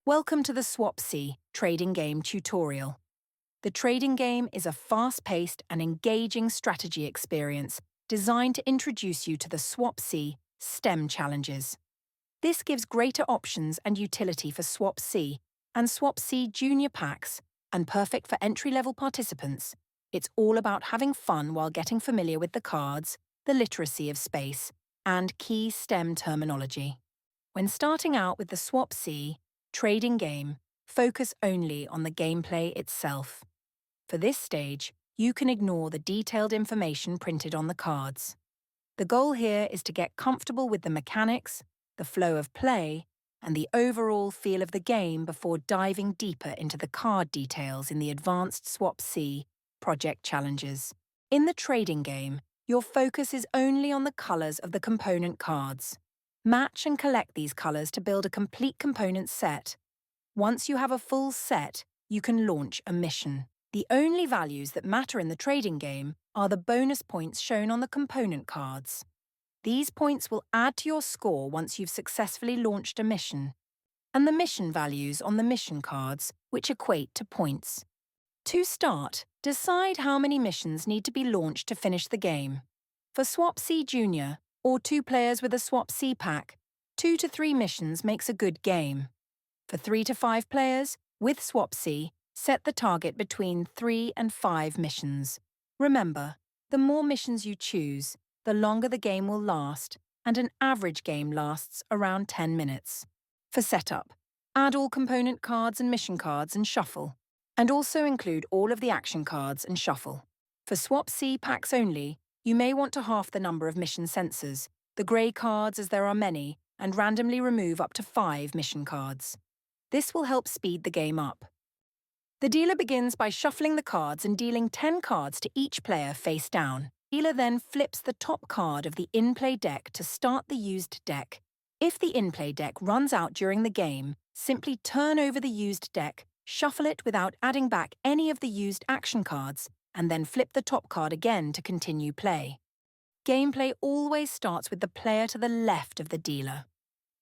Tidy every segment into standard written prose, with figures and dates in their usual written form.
Welcome to the SWAPC Trading Game tutorial. The trading game is a fast-paced and engaging strategy experience designed to introduce you to the SWAPC STEM challenges. This gives greater options and utility for SWAPC and SWAPC Junior packs, and perfect for entry-level participants. It's all about having fun while getting familiar with the cards, the literacy of space, and key STEM terminology. When starting out with the SWAPC Trading Game, focus only on the gameplay itself. For this stage, you can ignore the detailed information printed on the cards. The goal here is to get comfortable with the mechanics, the flow of play, and the overall feel of the game before diving deeper into the card details in the advanced SWAPC Project challenges. In the trading game, your focus is only on the colours of the component cards. Match and collect these colours to build a complete component set. Once you have a full set, you can launch a mission. The only values that matter in the trading game are the bonus points shown on the component cards. These points will add to your score once you've successfully launched a mission, and the mission values on the mission cards, which equate to points. To start, decide how many missions need to be launched to finish the game. For SWAPC Junior, or 2 players with a SWAPC pack, 2 to 3 missions makes a good game. For 3 to 5 players, with SWAPC, set the target between 3 and 5 missions. Remember, the more missions you choose, the longer the game will last, and an average game lasts around 10 minutes. For setup, add all component cards and mission cards and shuffle, and also include all of the action cards and shuffle. For SWAPC packs only, you may want to half the number of mission sensors, the grey cards as there are many, and randomly remove up to 5 mission cards. This will help speed the game up. The dealer begins by shuffling the cards and dealing 10 cards to each player face down. The dealer then flips the top card of the in-play deck to start the used deck. If the in-play deck runs out during the game, simply turn over the used deck, shuffle it without adding back any of the used action cards, and then flip the top card again to continue play. Gameplay always starts with the player to the left of the dealer.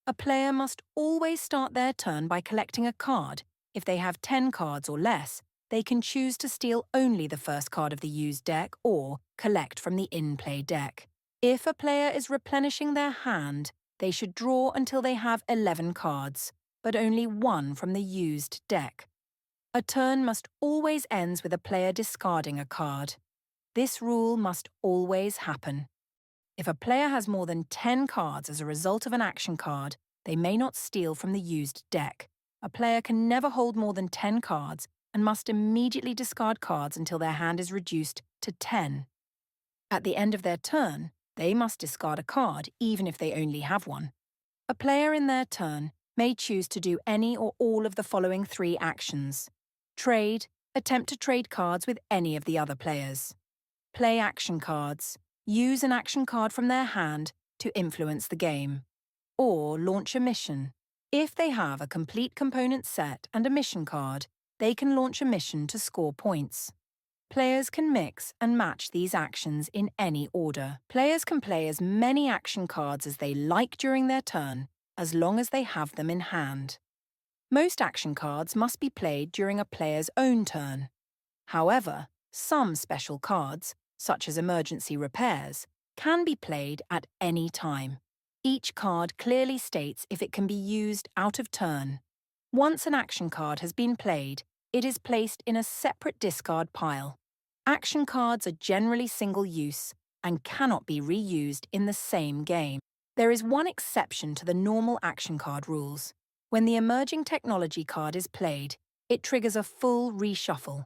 A player must always start their turn by collecting a card. If they have 10 cards or less, they can choose to steal only the first card of the used deck or collect from the in-play deck. If a player is replenishing their hand, they should draw until they have 11 cards, but only 1 from the used deck. A turn must always end with a player discarding a card. This rule must always happen. If a player has more than 10 cards as a result of an action card, they may not steal from the used deck. A player can never hold more than 10 cards and must immediately discard cards until their hand is reduced to 10. At the end of their turn, they must discard a card even if they only have one. A player in their turn may choose to do any or all of the following 3 actions. Trade, attempt to trade cards with any of the other players. Play action cards, use an action card from their hand to influence the game. Or launch a mission. If they have a complete component set and a mission card, they can launch a mission to score points. Players can mix and match these actions in any order. Players can play as many action cards as they like during their turn, as long as they have them in hand. Most action cards must be played during a player's own turn. However, some special cards, such as emergency repairs, can be played at any time. Each card clearly states if it can be used out of turn. Once an action card has been played, it is placed in a separate discard pile. Action cards are generally single-use and cannot be reused in the same game. There is one exception to the normal action card rules. When the emerging technology card is played, it triggers a full reshuffle.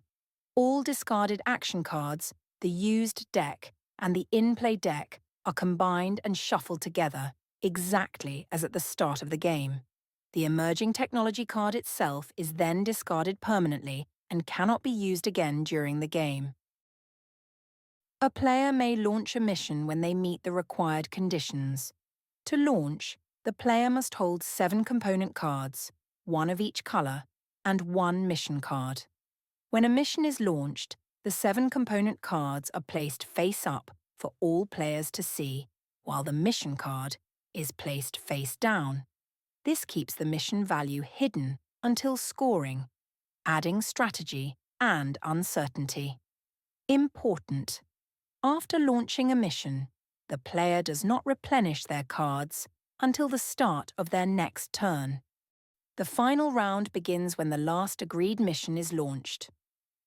All discarded action cards, the used deck, and the in-play deck are combined and shuffled together, exactly as at the start of the game. The emerging technology card itself is then discarded permanently and cannot be used again during the game. A player may launch a mission when they meet the required conditions. To launch, the player must hold 7 component cards, 1 of each colour, and 1 mission card. When a mission is launched, the 7 component cards are placed face up for all players to see, while the mission card is placed face down. This keeps the mission value hidden until scoring, adding strategy and uncertainty. Important. After launching a mission, the player does not replenish their cards until the start of their next turn. The final round begins when the last agreed mission is launched.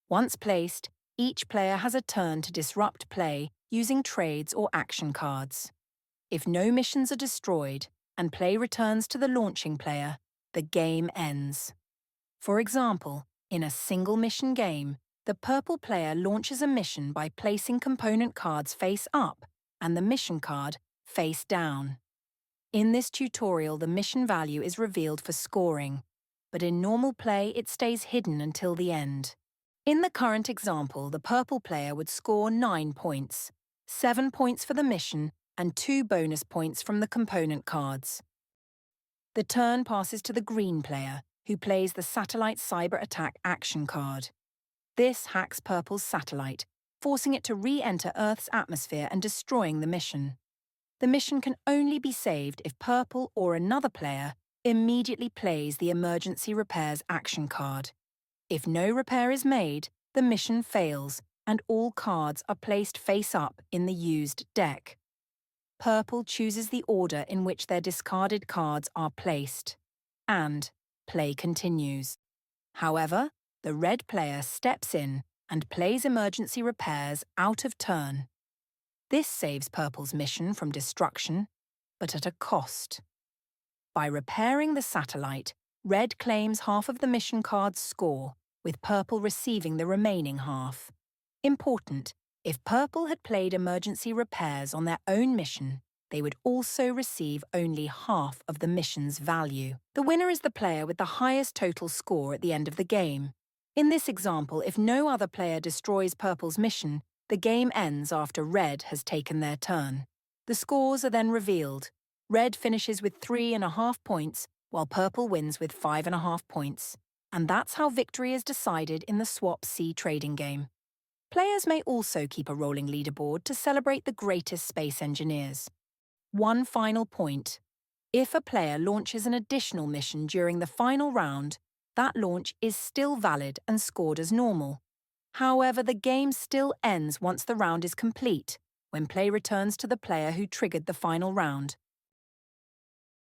Once placed, each player has a turn to disrupt play using trades or action cards. If no missions are destroyed and play returns to the launching player, the game ends. For example, in a single mission game, the purple player launches a mission by placing component cards face up and the mission card face down. In this tutorial, the mission value is revealed for scoring, but in normal play it stays hidden until the end. In the current example, the purple player would score 9 points, 7 points for the mission and 2 bonus points from the component cards. The turn passes to the green player, who plays the Satellite Cyber Attack action card. This hacks Purple's satellite, forcing it to re-enter Earth's atmosphere and destroying the mission. The mission can only be saved if Purple or another player immediately plays the Emergency Repairs action card. If no repair is made, the mission fails and all cards are placed face up in the used deck. Purple chooses the order in which their discarded cards are placed, and play continues. However, the red player steps in and plays Emergency Repairs out of turn. This saves Purple's mission from destruction, but at a cost. By repairing the satellite, Red claims half of the mission card's score, with Purple receiving the remaining half. Important, if Purple had played Emergency Repairs on their own mission, they would also receive only half of the mission's value. The winner is the player with the highest total score at the end of the game. In this example, if no other player destroys Purple's mission, the game ends after Red has taken their turn. The scores are then revealed. Red finishes with 3.5 points, while Purple wins with 5.5 points. And that's how victory is decided in the SWAPC Trading Game. Players may also keep a rolling leaderboard to celebrate the greatest space engineers. One final point. If a player launches an additional mission during the final round, that launch is still valid and scored as normal. However, the game still ends once the round is complete, when play returns to the player who triggered the final round.